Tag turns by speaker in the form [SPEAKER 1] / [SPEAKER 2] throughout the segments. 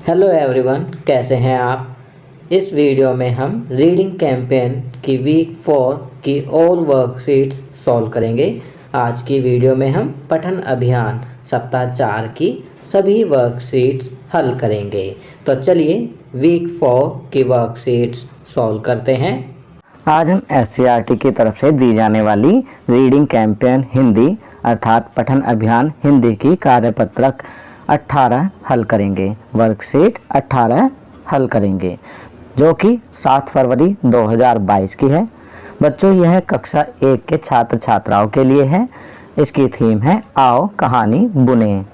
[SPEAKER 1] Hello everyone, कैसे हैं आप। इस वीडियो में हम रीडिंग कैंपेन की वीक 4 की ऑल वर्कशीट्स सॉल्व करेंगे। आज की वीडियो में हम पठन अभियान सप्ताह 4 की सभी वर्कशीट्स हल करेंगे। तो चलिए वीक 4 की वर्कशीट्स सॉल्व करते हैं।
[SPEAKER 2] आज हम SCERT की तरफ से दी जाने वाली रीडिंग कैंपेन हिंदी अर्थात पठन अभियान हिंदी की कार्यपत्रक 18 हल करेंगे। वर्कशीट 18 हल करेंगे जो कि 7 फरवरी 2022 की है। बच्चों, यह कक्षा 1 के छात्र छात्राओं के लिए है। इसकी थीम है आओ कहानी बुने।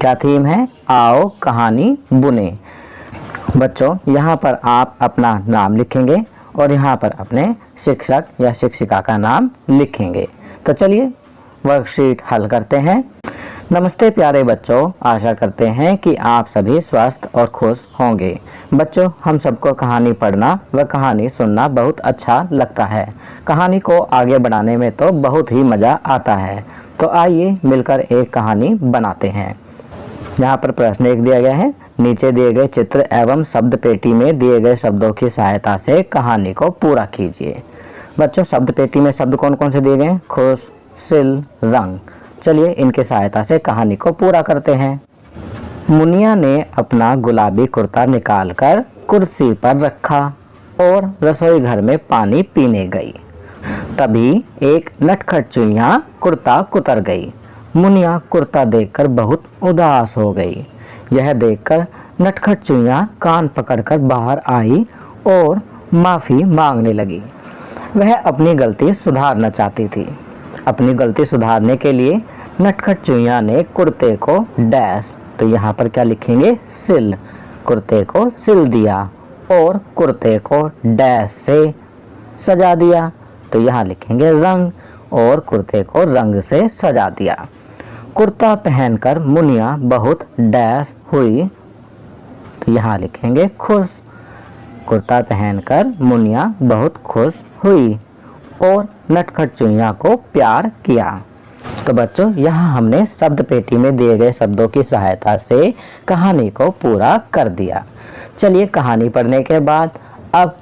[SPEAKER 2] क्या थीम है? आओ कहानी बुने। बच्चों, यहाँ पर आप अपना नाम लिखेंगे और यहाँ पर अपने शिक्षक या शिक्षिका का नाम लिखेंगे। तो चलिए वर्कशीट हल करते हैं। नमस्ते प्यारे बच्चों, आशा करते हैं कि आप सभी स्वस्थ और खुश होंगे। बच्चों, हम सबको कहानी पढ़ना व कहानी सुनना बहुत अच्छा लगता है। कहानी को आगे बढ़ाने में तो बहुत ही मज़ा आता है। तो आइए मिलकर एक कहानी बनाते हैं। यहाँ पर प्रश्न एक दिया गया है। नीचे दिए गए चित्र एवं शब्द पेटी में दिए गए शब्दों की सहायता से कहानी को पूरा कीजिए। बच्चों, शब्द पेटी में शब्द कौन कौन से दिए गए? खुश, सिल, रंग। चलिए इनकी सहायता से कहानी को पूरा करते हैं। मुनिया ने अपना गुलाबी कुर्ता निकालकर कुर्सी पर रखा और रसोई घर में पानी पीने गई। तभी एक नटखट चुईया कुर्ता कुतर गई। मुनिया कुर्ता देखकर बहुत उदास हो गई। यह देखकर नटखट चुईया कान पकड़कर बाहर आई और माफ़ी मांगने लगी। वह अपनी गलती सुधारना चाहती थी। अपनी गलती सुधारने के लिए नटखट चुईया ने कुर्ते को डैश, तो यहाँ पर क्या लिखेंगे? सिल। कुर्ते को सिल दिया और कुर्ते को डैश से सजा दिया, तो यहाँ लिखेंगे रंग, और कुर्ते को रंग से सजा दिया। कुर्ता पहनकर मुनिया बहुत डैश हुई, तो यहाँ लिखेंगे खुश। कुर्ता पहनकर मुनिया बहुत खुश हुई और नटखट चुईया को प्यार किया। तो बच्चों, यहाँ हमने शब्द पेटी में दिए गए शब्दों की सहायता से कहानी को पूरा कर दिया। चलिए कहानी पढ़ने के बाद अब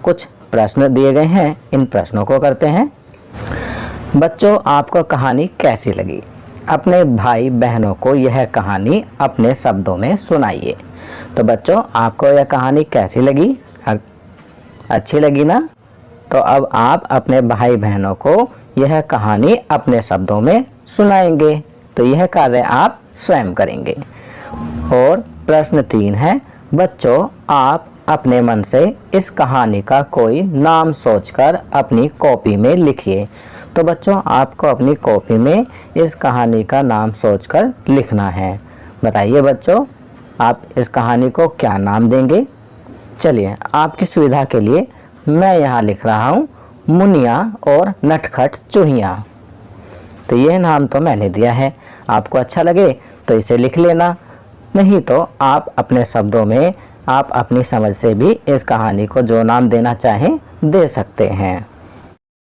[SPEAKER 2] कुछ प्रश्न दिए गए हैं, इन प्रश्नों को करते हैं। बच्चों, आपको कहानी कैसी लगी? अपने भाई बहनों को यह कहानी अपने शब्दों में सुनाइए। तो बच्चों, आपको यह कहानी कैसी लगी? अच्छी लगी ना? तो अब आप अपने भाई बहनों को यह कहानी अपने शब्दों में सुनाएंगे। तो यह कार्य आप स्वयं करेंगे। और प्रश्न 3 है, बच्चों आप अपने मन से इस कहानी का कोई नाम सोचकर अपनी कॉपी में लिखिए। तो बच्चों, आपको अपनी कॉपी में इस कहानी का नाम सोचकर लिखना है। बताइए बच्चों, आप इस कहानी को क्या नाम देंगे? चलिए आपकी सुविधा के लिए मैं यहाँ लिख रहा हूँ मुनिया और नटखट चूहिया। तो यह नाम तो मैंने दिया है। आपको अच्छा लगे तो इसे लिख लेना, नहीं तो आप अपने शब्दों में आप अपनी समझ से भी इस कहानी को जो नाम देना चाहें दे सकते हैं।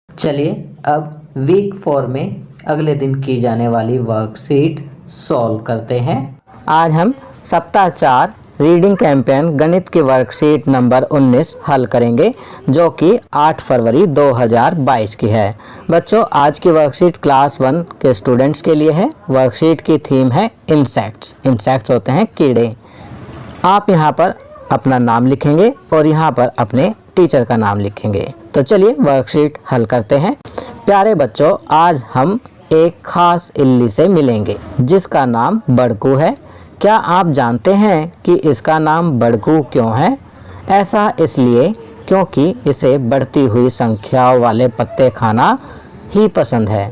[SPEAKER 1] चलिए अब वीक 4 में अगले दिन की जाने वाली वर्कशीट सॉल्व करते हैं।
[SPEAKER 2] आज हम सप्ताह 4 रीडिंग कैंपेन गणित की वर्कशीट नंबर 19 हल करेंगे जो कि 8 फरवरी 2022 की है। बच्चों, आज की वर्कशीट क्लास 1 के स्टूडेंट्स के लिए है। वर्कशीट की थीम है इंसेक्ट्स। इंसेक्ट्स होते हैं कीड़े। आप यहाँ पर अपना नाम लिखेंगे और यहाँ पर अपने टीचर का नाम लिखेंगे। तो चलिए वर्कशीट हल करते हैं। प्यारे बच्चों, आज हम एक खास इल्ली से मिलेंगे जिसका नाम बड़कू है। क्या आप जानते हैं कि इसका नाम बड़कू क्यों है? ऐसा इसलिए क्योंकि इसे बढ़ती हुई संख्याओं वाले पत्ते खाना ही पसंद है।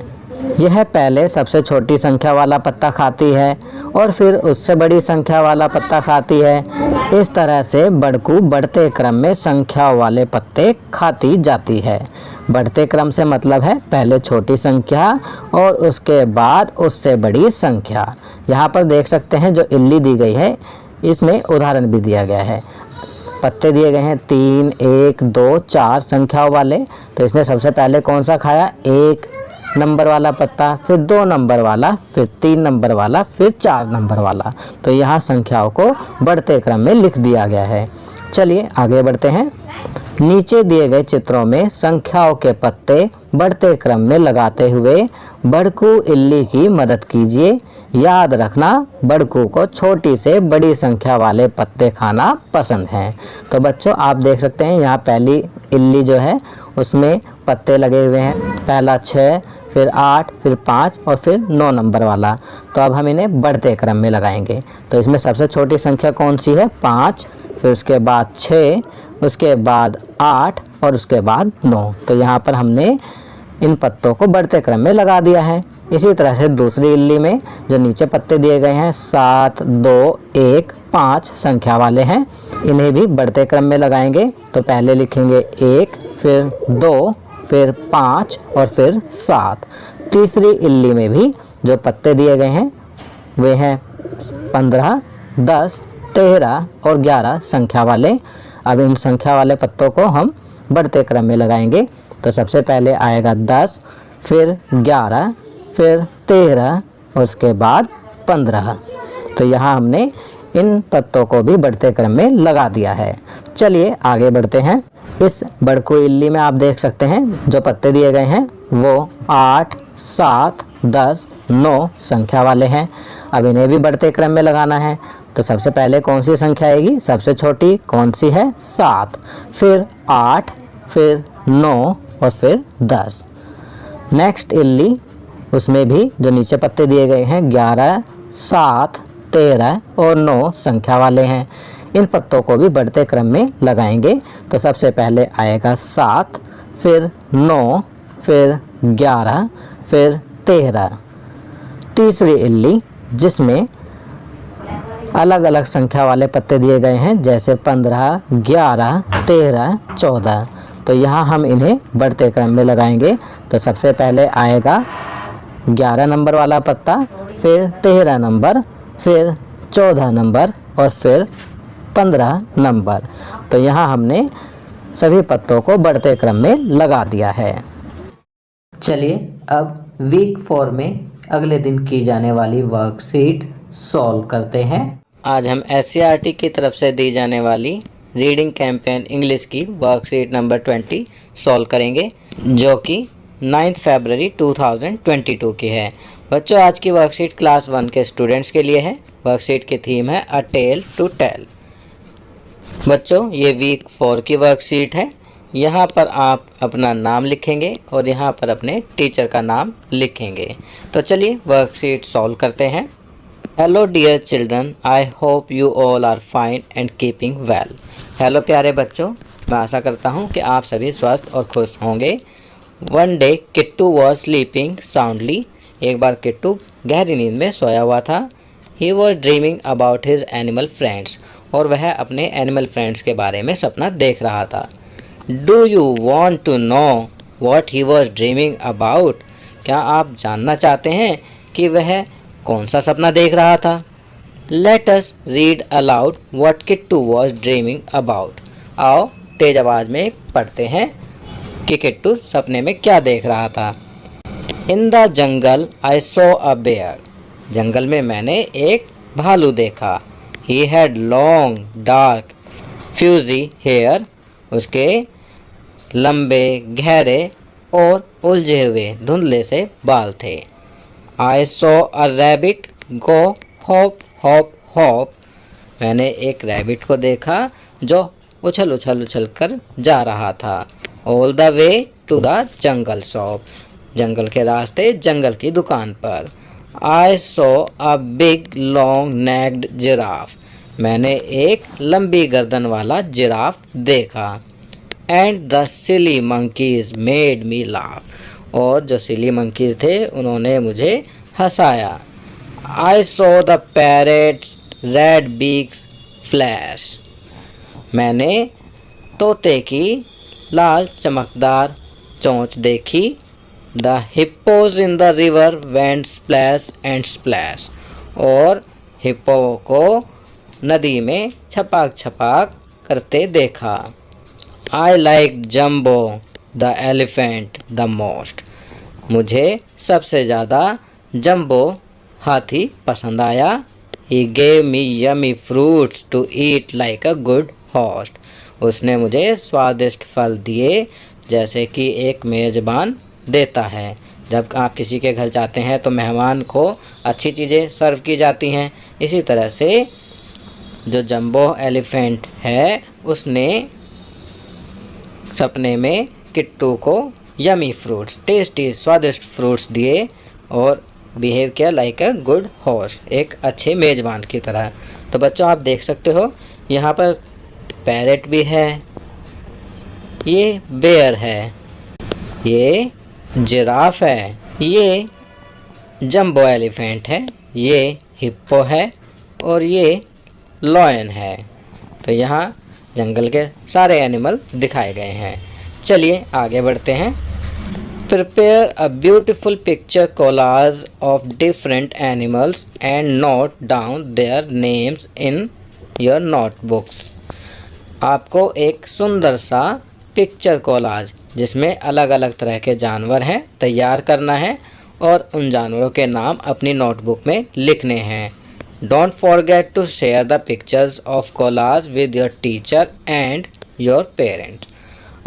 [SPEAKER 2] यह पहले सबसे छोटी संख्या वाला पत्ता खाती है और फिर उससे बड़ी संख्या वाला पत्ता खाती है। इस तरह से बड़कू बढ़ते क्रम में संख्याओं वाले पत्ते खाती जाती है। बढ़ते क्रम से मतलब है पहले छोटी संख्या और उसके बाद उससे बड़ी संख्या। यहाँ पर देख सकते हैं जो इल्ली दी गई है, इसमें उदाहरण भी दिया गया है। पत्ते दिए गए हैं 3, 1, 2, 4 संख्याओं वाले। तो इसने सबसे पहले कौन सा खाया? 1। नंबर वाला पत्ता, फिर 2 नंबर वाला, फिर 3 नंबर वाला, फिर 4 नंबर वाला। तो यहाँ संख्याओं को बढ़ते क्रम में लिख दिया गया है। चलिए आगे बढ़ते हैं। नीचे दिए गए चित्रों में संख्याओं के पत्ते बढ़ते क्रम में लगाते हुए बड़कू इल्ली की मदद कीजिए। याद रखना, बड़कू को छोटी से बड़ी संख्या वाले पत्ते खाना पसंद है। तो बच्चों आप देख सकते हैं यहाँ पहली इल्ली जो है उसमें पत्ते लगे हुए हैं। पहला 6, फिर 8, फिर 5 और फिर 9 नंबर वाला। तो अब हम इन्हें बढ़ते क्रम में लगाएंगे। तो इसमें सबसे छोटी संख्या कौन सी है? 5, फिर उसके बाद 6, उसके बाद 8 और उसके बाद 9। तो यहाँ पर हमने इन पत्तों को बढ़ते क्रम में लगा दिया है। इसी तरह से दूसरी इल्ली में जो नीचे पत्ते दिए गए हैं 7, 2, 1, 5 संख्या वाले हैं, इन्हें भी बढ़ते क्रम में लगाएंगे। तो पहले लिखेंगे 1, फिर 2, फिर 5 और फिर 7। तीसरी इल्ली में भी जो पत्ते दिए गए हैं वे हैं 15, 10, 13 और 11 संख्या वाले। अब इन संख्या वाले पत्तों को हम बढ़ते क्रम में लगाएंगे। तो सबसे पहले आएगा 10, फिर 11, फिर 13 और उसके बाद 15। तो यहाँ हमने इन पत्तों को भी बढ़ते क्रम में लगा दिया है। चलिए आगे बढ़ते हैं। इस बड़कू इल्ली में आप देख सकते हैं जो पत्ते दिए गए हैं वो 8, 7, 10, 9 संख्या वाले हैं। अब इन्हें भी बढ़ते क्रम में लगाना है। तो सबसे पहले कौन सी संख्या आएगी? सबसे छोटी कौन सी है? 7, फिर 8, फिर 9 और फिर 10। नेक्स्ट इल्ली, उसमें भी जो नीचे पत्ते दिए गए हैं 11, 7, 13 और 9 संख्या वाले हैं। इन पत्तों को भी बढ़ते क्रम में लगाएंगे। तो सबसे पहले आएगा 7, फिर 9, फिर 11, फिर 13। तीसरी इल्ली जिसमें अलग अलग संख्या वाले पत्ते दिए गए हैं जैसे 15, 11, 13, 14। तो यहाँ हम इन्हें बढ़ते क्रम में लगाएंगे। तो सबसे पहले आएगा 11 नंबर वाला पत्ता, फिर 13 नंबर, फिर 14 नंबर और फिर 15 नंबर। तो यहाँ हमने सभी पत्तों को बढ़ते क्रम में लगा दिया है।
[SPEAKER 1] चलिए अब वीक 4 में अगले दिन की जाने वाली वर्कशीट सॉल्व करते हैं। आज हम SCERT की तरफ से दी जाने वाली रीडिंग कैंपेन इंग्लिश की वर्कशीट नंबर 20 सॉल्व करेंगे, जो कि 9 फरवरी 2022 की है। बच्चों आज की वर्कशीट क्लास 1 के स्टूडेंट्स के लिए है। वर्कशीट की थीम है अ टेल टू टेल। बच्चों ये वीक 4 की वर्कशीट है। यहाँ पर आप अपना नाम लिखेंगे और यहाँ पर अपने टीचर का नाम लिखेंगे। तो चलिए वर्कशीट सॉल्व करते हैं। Hello dear children, I hope you all are fine and keeping well. Hello प्यारे बच्चों, मैं आशा करता हूँ कि आप सभी स्वस्थ और खुश होंगे। One day Kittu was sleeping soundly. एक बार किट्टू गहरी नींद में सोया हुआ था। ही was dreaming about his animal friends. और वह अपने एनिमल फ्रेंड्स के बारे में सपना देख रहा था। Do you want to know what he was dreaming about? क्या आप जानना चाहते हैं कि वह कौन सा सपना देख रहा था? Let us read aloud what Kittu was dreaming about. आओ तेज आवाज़ में पढ़ते हैं कि किट्टू सपने में क्या देख रहा था। In the jungle I saw a bear. जंगल में मैंने एक भालू देखा। He had long dark fuzzy hair. उसके लंबे गहरे और उलझे हुए धुंधले से बाल थे। आई saw a rabbit go hop hop hop. मैंने एक रैबिट को देखा जो उछल कर जा रहा था। All the way to the jungle shop. जंगल के रास्ते जंगल की दुकान पर। I saw a big long necked giraffe. मैंने एक लंबी गर्दन वाला जिराफ देखा। And the silly monkeys made me laugh. और जो सिली मंकीज थे उन्होंने मुझे हंसाया। I saw the parrots red beaks flash. मैंने तोते की लाल चमकदार चोंच देखी। The hippos in the river went splash and splash. और हिप्पो को नदी में छपाक छपाक करते देखा। I like jumbo the elephant the most. मुझे सबसे ज़्यादा जंबो हाथी पसंद आया। He gave me yummy fruits to eat like a good host. उसने मुझे स्वादिष्ट फल दिए जैसे कि एक मेज़बान देता है। जब आप किसी के घर जाते हैं तो मेहमान को अच्छी चीज़ें सर्व की जाती हैं। इसी तरह से जो जंबो एलिफेंट है उसने सपने में किट्टू को यमी फ्रूट्स, टेस्टी स्वादिष्ट फ्रूट्स दिए और बिहेव किया लाइक अ गुड होस्ट, एक अच्छे मेज़बान की तरह। तो बच्चों आप देख सकते हो यहाँ पर पैरेट भी है, ये बेयर है, ये जिराफ है, ये जंबो एलिफेंट है, ये हिप्पो है और ये लॉयन है। तो यहाँ जंगल के सारे एनिमल दिखाए गए हैं। चलिए आगे बढ़ते हैं। Prepare a beautiful picture collage of different animals and note down their names in your notebooks. आपको एक सुंदर सा पिक्चर कोलाज जिसमें अलग अलग तरह के जानवर हैं तैयार करना है और उन जानवरों के नाम अपनी नोटबुक में लिखने हैं। Don't forget to share the pictures of collage with your teacher and your parents.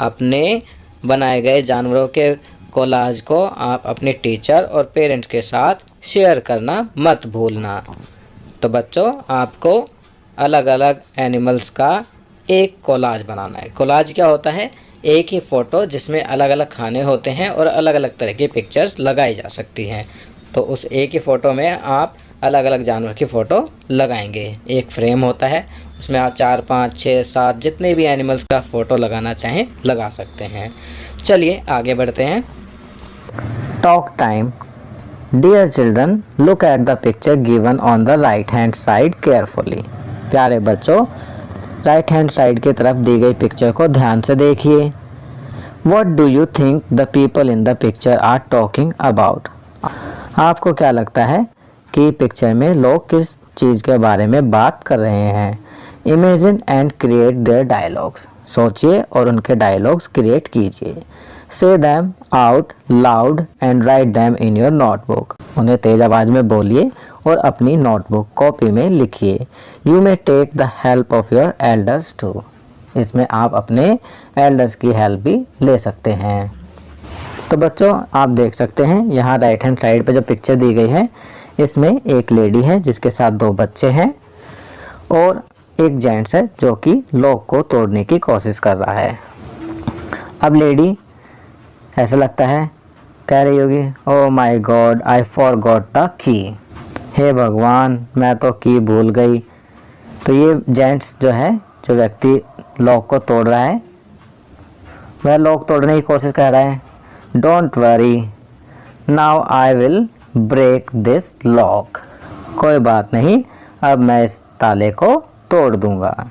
[SPEAKER 1] अपने बनाए गए जानवरों के कोलाज को आप अपने टीचर और पेरेंट्स के साथ शेयर करना मत भूलना। तो बच्चों आपको अलग अलग एनिमल्स का एक कोलाज बनाना है। कोलाज क्या होता है? एक ही फ़ोटो जिसमें अलग अलग खाने होते हैं और अलग अलग तरह की पिक्चर्स लगाई जा सकती हैं। तो उस एक ही फ़ोटो में आप अलग अलग जानवर की फ़ोटो लगाएंगे। एक फ्रेम होता है उसमें आप 4, 5, 6, 7 जितने भी एनिमल्स का फ़ोटो लगाना चाहें लगा सकते हैं। चलिए आगे बढ़ते हैं।
[SPEAKER 2] Talk time. Dear children, look at the picture given on the right hand side carefully. प्यारे बच्चों, राइट हैंड साइड की तरफ दी गई पिक्चर को ध्यान से देखिए। What do you think the people in the picture are talking about? आपको क्या लगता है कि पिक्चर में लोग किस चीज़ के बारे में बात कर रहे हैं? Imagine and create their dialogues. सोचिए और उनके डायलॉग्स क्रिएट कीजिए। Say them out loud and write them in your notebook. उन्हें तेज आवाज़ में बोलिए और अपनी नोटबुक कॉपी में लिखिए। You may take the help of your elders too. इसमें आप अपने एल्डर्स की हेल्प भी ले सकते हैं। तो बच्चों आप देख सकते हैं यहाँ राइट हैंड साइड पे जो पिक्चर दी गई है इसमें एक लेडी है जिसके साथ 2 बच्चे हैं और एक जेंट्स है जो कि लॉक को तोड़ने की कोशिश कर रहा है। अब लेडी ऐसा लगता है कह रही होगी, oh my God I forgot the key. हे भगवान मैं तो की भूल गई। तो ये जेंट्स जो है, जो व्यक्ति लॉक को तोड़ रहा है, वह लॉक तोड़ने की कोशिश कर रहा है। Don't worry now I will break this lock. कोई बात नहीं, अब मैं इस ताले को तोड़ दूंगा।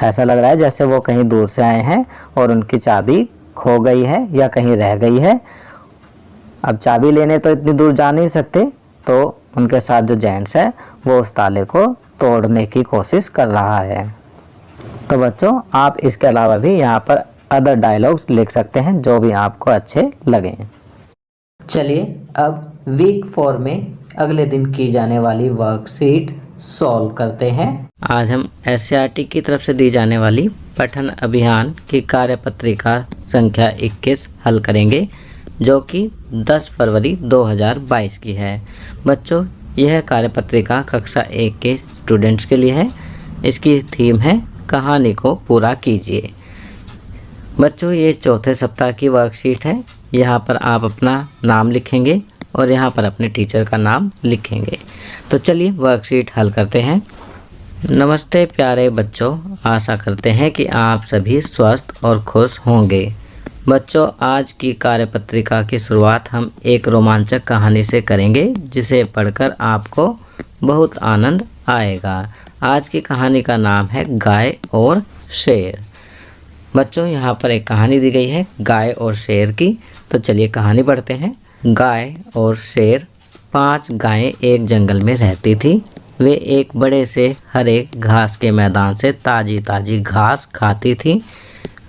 [SPEAKER 2] ऐसा लग रहा है जैसे वो कहीं दूर से आए हैं और उनकी चाबी खो गई है या कहीं रह गई है। अब चाबी लेने तो इतनी दूर जा नहीं सकते, तो उनके साथ जो जेंट्स है वो उस ताले को तोड़ने की कोशिश कर रहा है। तो बच्चों आप इसके अलावा भी यहाँ पर अदर डायलॉग्स लिख सकते हैं जो भी आपको अच्छे लगें।
[SPEAKER 1] चलिए अब वीक 4 में अगले दिन की जाने वाली वर्कशीट सॉल्व करते हैं। आज हम एससीईआरटी की तरफ से दी जाने वाली पठन अभियान की कार्यपत्रिका संख्या 21 हल करेंगे जो कि 10 फरवरी 2022 की है। बच्चों यह कार्यपत्रिका कक्षा 1 के स्टूडेंट्स के लिए है। इसकी थीम है कहानी को पूरा कीजिए। बच्चों ये चौथे सप्ताह की वर्कशीट है। यहाँ पर आप अपना नाम लिखेंगे और यहाँ पर अपने टीचर का नाम लिखेंगे। तो चलिए वर्कशीट हल करते हैं। नमस्ते प्यारे बच्चों, आशा करते हैं कि आप सभी स्वस्थ और खुश होंगे। बच्चों आज की कार्यपत्रिका की शुरुआत हम एक रोमांचक कहानी से करेंगे जिसे पढ़कर आपको बहुत आनंद आएगा। आज की कहानी का नाम है गाय और शेर। बच्चों यहाँ पर एक कहानी दी गई है गाय और शेर की। तो चलिए कहानी पढ़ते हैं। गाय और शेर। 5 गायें एक जंगल में रहती थी। वे एक बड़े से हरे घास के मैदान से ताज़ी ताज़ी घास खाती थीं।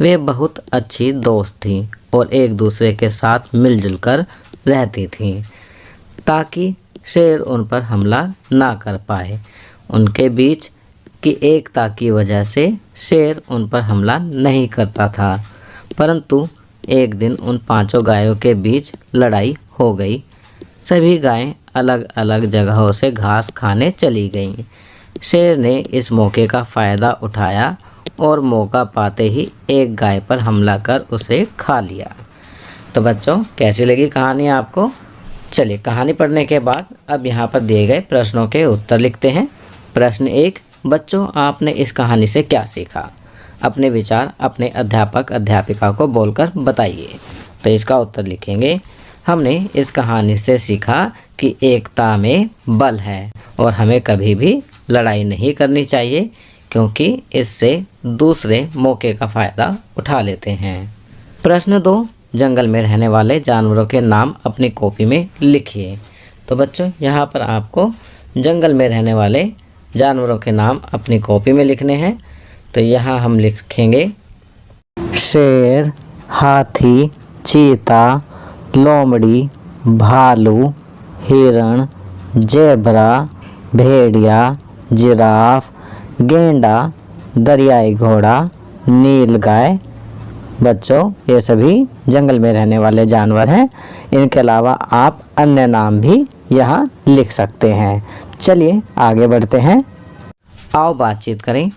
[SPEAKER 1] वे बहुत अच्छी दोस्त थीं और एक दूसरे के साथ मिलजुल कर रहती थीं ताकि शेर उन पर हमला ना कर पाए। उनके बीच की एकता की वजह से शेर उन पर हमला नहीं करता था। परंतु एक दिन उन पांचों गायों के बीच लड़ाई हो गई। सभी गायें अलग अलग जगहों से घास खाने चली गईं। शेर ने इस मौके का फ़ायदा उठाया और मौका पाते ही एक गाय पर हमला कर उसे खा लिया। तो बच्चों, कैसी लगी कहानी आपको? चलिए, कहानी पढ़ने के बाद अब यहाँ पर दिए गए प्रश्नों के उत्तर लिखते हैं। प्रश्न 1, बच्चों आपने इस कहानी से क्या सीखा? अपने विचार अपने अध्यापक अध्यापिका को बोलकर बताइए। तो इसका उत्तर लिखेंगे, हमने इस कहानी से सीखा कि एकता में बल है और हमें कभी भी लड़ाई नहीं करनी चाहिए, क्योंकि इससे दूसरे मौके का फ़ायदा उठा लेते हैं। प्रश्न 2, जंगल में रहने वाले जानवरों के नाम अपनी कॉपी में लिखिए। तो बच्चों, यहाँ पर आपको जंगल में रहने वाले जानवरों के नाम अपनी कॉपी में लिखने हैं। तो यहाँ हम लिखेंगे
[SPEAKER 2] शेर, हाथी, चीता, लोमड़ी, भालू, हिरण, जेब्रा, भेड़िया, जिराफ, गेंडा, दरियाई घोड़ा, नीलगाय। बच्चों, ये सभी जंगल में रहने वाले जानवर हैं। इनके अलावा आप अन्य नाम भी यहाँ लिख सकते हैं। चलिए आगे बढ़ते हैं।
[SPEAKER 1] आओ बातचीत करें।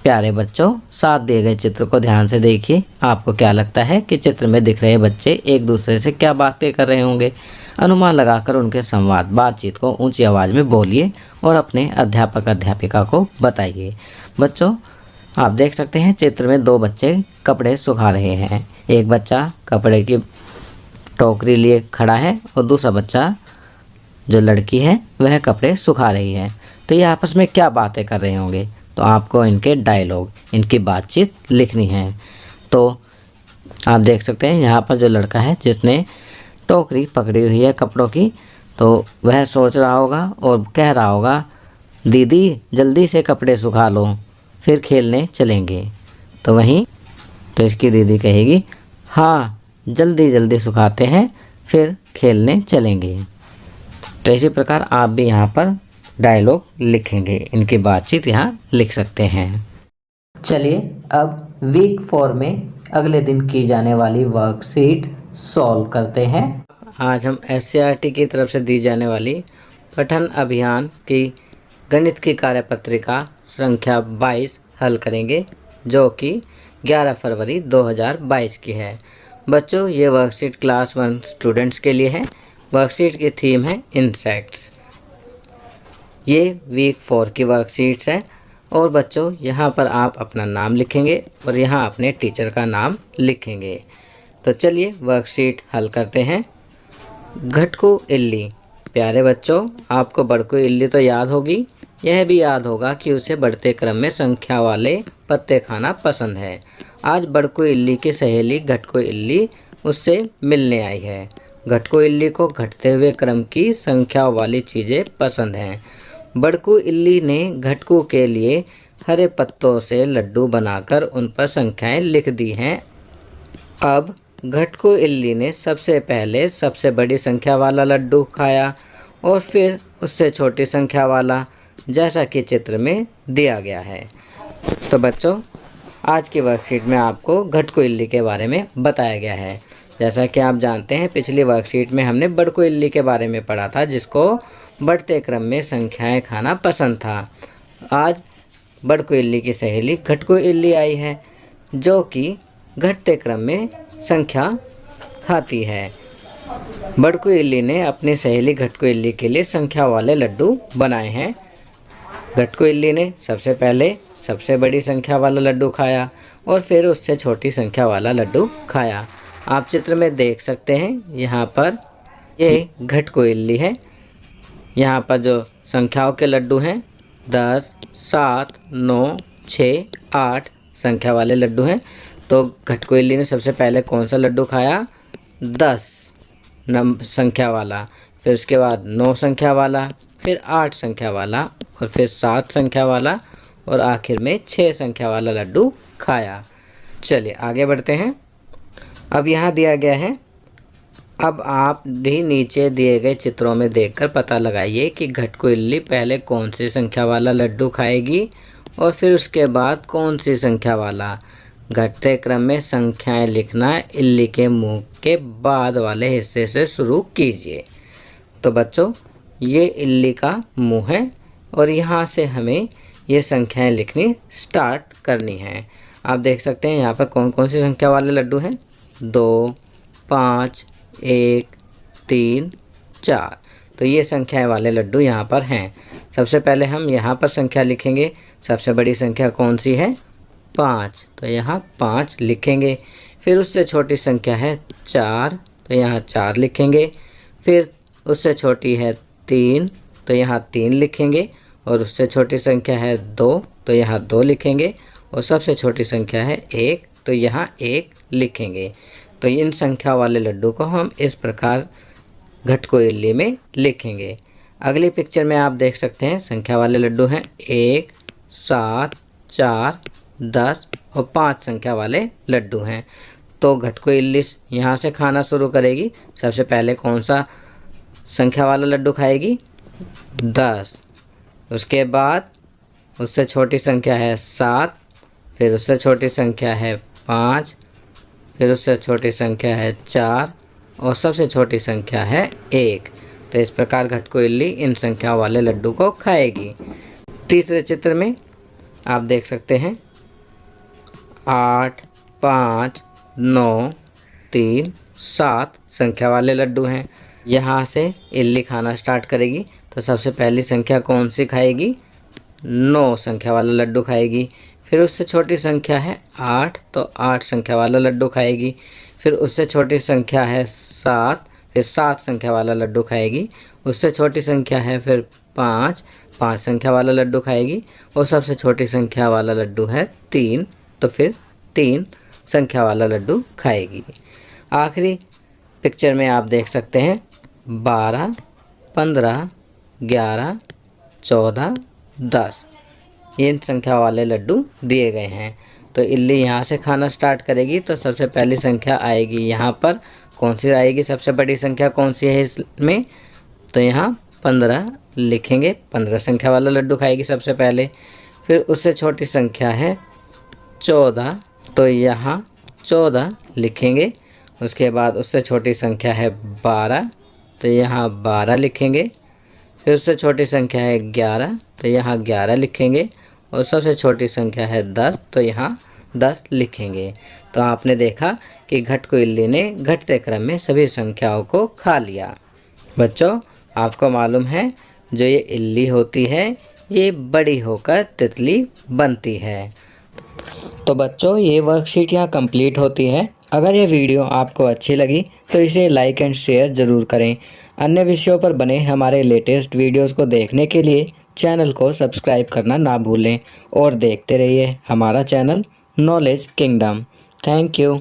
[SPEAKER 1] प्यारे बच्चों, साथ दिए गए चित्र को ध्यान से देखिए। आपको क्या लगता है कि चित्र में दिख रहे बच्चे एक दूसरे से क्या बातें कर रहे होंगे? अनुमान लगाकर उनके संवाद बातचीत को ऊंची आवाज़ में बोलिए और अपने अध्यापक अध्यापिका को बताइए। बच्चों, आप देख सकते हैं चित्र में 2 बच्चे कपड़े सुखा रहे हैं। एक बच्चा कपड़े की टोकरी लिए खड़ा है और दूसरा बच्चा, जो लड़की है, वह कपड़े सुखा रही है। तो ये आपस में क्या बातें कर रहे होंगे? तो आपको इनके डायलॉग, इनकी बातचीत लिखनी है। तो आप देख सकते हैं यहाँ पर जो लड़का है जिसने टोकरी पकड़ी हुई है कपड़ों की, तो वह सोच रहा होगा और कह रहा होगा, दीदी जल्दी से कपड़े सुखा लो, फिर खेलने चलेंगे। तो वहीं तो इसकी दीदी कहेगी, हाँ जल्दी जल्दी सुखाते हैं, फिर खेलने चलेंगे। तो इसी प्रकार आप भी यहाँ पर डायलॉग लिखेंगे, इनकी बातचीत यहाँ लिख सकते हैं। चलिए अब वीक 4 में अगले दिन की जाने वाली वर्कशीट सॉल्व करते हैं। आज हम SCERT की तरफ से दी जाने वाली पठन अभियान की गणित की कार्यपत्रिका संख्या 22 हल करेंगे, जो कि 11 फरवरी 2022 की है। बच्चों, ये वर्कशीट क्लास 1 स्टूडेंट्स के लिए है। वर्कशीट की थीम है इंसेक्ट्स। ये वीक 4 की वर्कशीट्स है। और बच्चों, यहाँ पर आप अपना नाम लिखेंगे और यहाँ अपने टीचर का नाम लिखेंगे। तो चलिए वर्कशीट हल करते हैं। घटकू इल्ली। प्यारे बच्चों, आपको बड़कू इल्ली तो याद होगी, यह भी याद होगा कि उसे बढ़ते क्रम में संख्या वाले पत्ते खाना पसंद है। आज बड़कू इल्ली की सहेली घटकू इल्ली उससे मिलने आई है। घटकू इल्ली को घटते हुए क्रम की संख्या वाली चीज़ें पसंद हैं। बड़कू इल्ली ने घटकू के लिए हरे पत्तों से लड्डू बनाकर उन पर संख्याएं लिख दी हैं। अब घटकू इल्ली ने सबसे पहले सबसे बड़ी संख्या वाला लड्डू खाया और फिर उससे छोटी संख्या वाला, जैसा कि चित्र में दिया गया है। तो बच्चों, आज की वर्कशीट में आपको घटकू इल्ली के बारे में बताया गया है। जैसा कि आप जानते हैं, पिछली वर्कशीट में हमने बड़कू इल्ली के बारे में पढ़ा था, जिसको बढ़ते क्रम में संख्याएं खाना पसंद था। आज बड़कू इल्ली की सहेली घटकू इल्ली आई है, जो कि घटते क्रम में संख्या खाती है। बड़कू इल्ली ने अपनी सहेली घटकू इल्ली के लिए संख्या वाले लड्डू बनाए हैं। घटकू इल्ली ने सबसे पहले सबसे बड़ी संख्या वाला लड्डू खाया और फिर उससे छोटी संख्या वाला लड्डू खाया। आप चित्र में देख सकते हैं, यहाँ पर ये घटकू इल्ली है। यहाँ पर जो संख्याओं के लड्डू हैं 10, 7, 9, 6, 8 संख्या वाले लड्डू हैं। तो घटकू इल्ली ने सबसे पहले कौन सा लड्डू खाया? 10 संख्या वाला, फिर उसके बाद 9 संख्या वाला, फिर 8 संख्या वाला और फिर 7 संख्या वाला और आखिर में 6 संख्या वाला लड्डू खाया। चलिए आगे बढ़ते हैं। अब यहाँ दिया गया है अब आप भी नीचे दिए गए चित्रों में देखकर पता लगाइए कि घटकू इल्ली पहले कौन सी संख्या वाला लड्डू खाएगी और फिर उसके बाद कौन सी संख्या वाला। घटते क्रम में संख्याएं लिखना इल्ली के मुंह के बाद वाले हिस्से से शुरू कीजिए। तो बच्चों, ये इल्ली का मुंह है और यहाँ से हमें ये संख्याएं लिखनी स्टार्ट करनी है। आप देख सकते हैं यहाँ पर कौन कौन सी संख्या वाले लड्डू हैं। 2, 5, 1, 3, 4। तो ये संख्याएं वाले लड्डू यहाँ पर हैं। सबसे पहले हम यहाँ पर संख्या लिखेंगे। सबसे बड़ी संख्या कौन सी है? 5। तो यहाँ 5 लिखेंगे। फिर उससे छोटी संख्या है 4, तो यहाँ 4 लिखेंगे। फिर उससे छोटी है 3, तो यहाँ 3 लिखेंगे। और उससे छोटी संख्या है 2, तो यहाँ 2 लिखेंगे। और सबसे छोटी संख्या है 1, तो यहाँ 1 लिखेंगे। तो इन संख्या वाले लड्डू को हम इस प्रकार घटकू इल्ली में लिखेंगे। अगली पिक्चर में आप देख सकते हैं संख्या वाले लड्डू हैं 1, 7, 4, 10 और 5 संख्या वाले लड्डू हैं। तो घटकू इल्ली यहाँ से खाना शुरू करेगी। सबसे पहले कौन सा संख्या वाला लड्डू खाएगी? 10। उसके बाद उससे छोटी संख्या है 7, फिर उससे छोटी संख्या है 5, फिर उससे छोटी संख्या है 4 और सबसे छोटी संख्या है 1। तो इस प्रकार घटकू इल्ली इन संख्या वाले लड्डू को खाएगी। तीसरे चित्र में आप देख सकते हैं 8, 5, 9, 3, 7 संख्या वाले लड्डू हैं। यहाँ से इल्ली खाना स्टार्ट करेगी। तो सबसे पहली संख्या कौन सी खाएगी? 9 संख्या वाला लड्डू खाएगी। फिर उससे छोटी संख्या है 8, तो 8 संख्या वाला लड्डू खाएगी। फिर उससे छोटी संख्या है 7, फिर 7 संख्या वाला लड्डू खाएगी। उससे छोटी संख्या है फिर 5, 5 संख्या वाला लड्डू खाएगी। और सबसे छोटी संख्या वाला लड्डू है 3, तो फिर 3 संख्या वाला लड्डू खाएगी। आखिरी पिक्चर में आप देख सकते हैं 12, 15, 11, 14, 10 इन संख्या वाले लड्डू दिए गए हैं। तो इल्ली यहाँ से खाना स्टार्ट करेगी। तो सबसे पहली संख्या आएगी यहाँ पर। कौन सी आएगी? सबसे बड़ी संख्या कौन सी है इसमें? तो यहाँ 15 लिखेंगे। 15 संख्या वाला लड्डू खाएगी सबसे पहले। फिर उससे छोटी संख्या है 14, तो यहाँ 14 लिखेंगे। उसके बाद उससे छोटी संख्या है 12, तो यहाँ 12 लिखेंगे। फिर उससे छोटी संख्या है 11, तो यहाँ 11 लिखेंगे। और सबसे छोटी संख्या है 10, तो यहाँ 10 लिखेंगे। तो आपने देखा कि घटकू इल्ली ने घटते क्रम में सभी संख्याओं को खा लिया। बच्चों, आपको मालूम है जो ये इल्ली होती है ये बड़ी होकर तितली बनती है। तो बच्चों, ये वर्कशीट यहाँ कंप्लीट होती है। अगर ये वीडियो आपको अच्छी लगी तो इसे लाइक एंड शेयर ज़रूर करें। अन्य विषयों पर बने हमारे लेटेस्ट वीडियोस को देखने के लिए चैनल को सब्सक्राइब करना ना भूलें और देखते रहिए हमारा channel knowledge kingdom. Thank you.